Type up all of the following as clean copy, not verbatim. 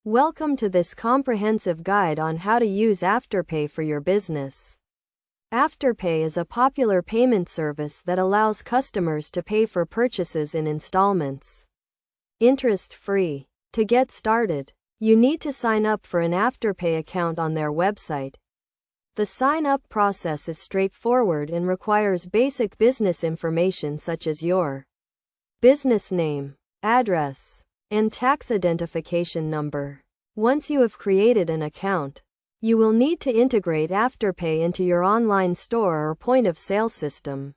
Welcome to this comprehensive guide on how to use Afterpay for your business. Afterpay is a popular payment service that allows customers to pay for purchases in installments, interest-free. To get started, you need to sign up for an Afterpay account on their website. The sign-up process is straightforward and requires basic business information such as your business name, address, and tax identification number. Once you have created an account, you will need to integrate Afterpay into your online store or point-of-sale system.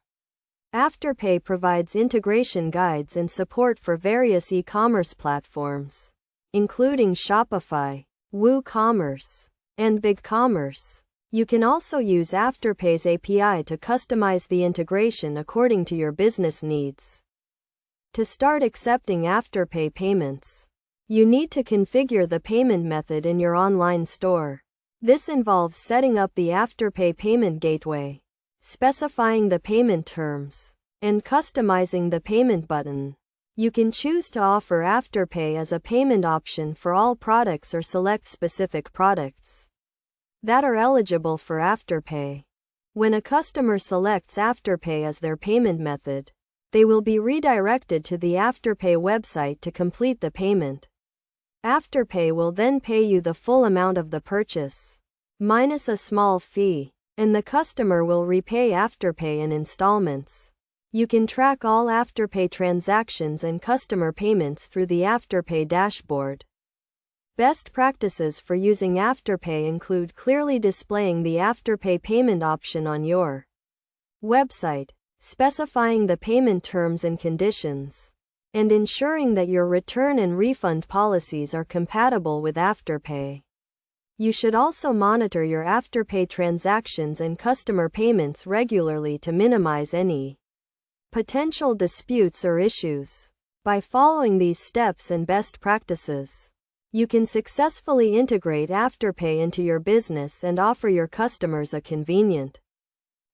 Afterpay provides integration guides and support for various e-commerce platforms, including Shopify, WooCommerce, and BigCommerce. You can also use Afterpay's API to customize the integration according to your business needs. To start accepting Afterpay payments, you need to configure the payment method in your online store. This involves setting up the Afterpay payment gateway, specifying the payment terms, and customizing the payment button. You can choose to offer Afterpay as a payment option for all products or select specific products that are eligible for Afterpay. When a customer selects Afterpay as their payment method, they will be redirected to the Afterpay website to complete the payment. Afterpay will then pay you the full amount of the purchase, minus a small fee, and the customer will repay Afterpay in installments. You can track all Afterpay transactions and customer payments through the Afterpay dashboard. Best practices for using Afterpay include clearly displaying the Afterpay payment option on your website, specifying the payment terms and conditions, and ensuring that your return and refund policies are compatible with Afterpay. You should also monitor your Afterpay transactions and customer payments regularly to minimize any potential disputes or issues. By following these steps and best practices, you can successfully integrate Afterpay into your business and offer your customers a convenient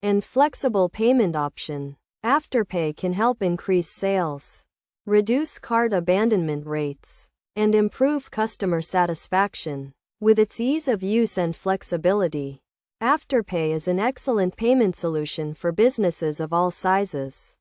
and flexible payment option. Afterpay can help increase sales, reduce cart abandonment rates, and improve customer satisfaction. With its ease of use and flexibility, Afterpay is an excellent payment solution for businesses of all sizes.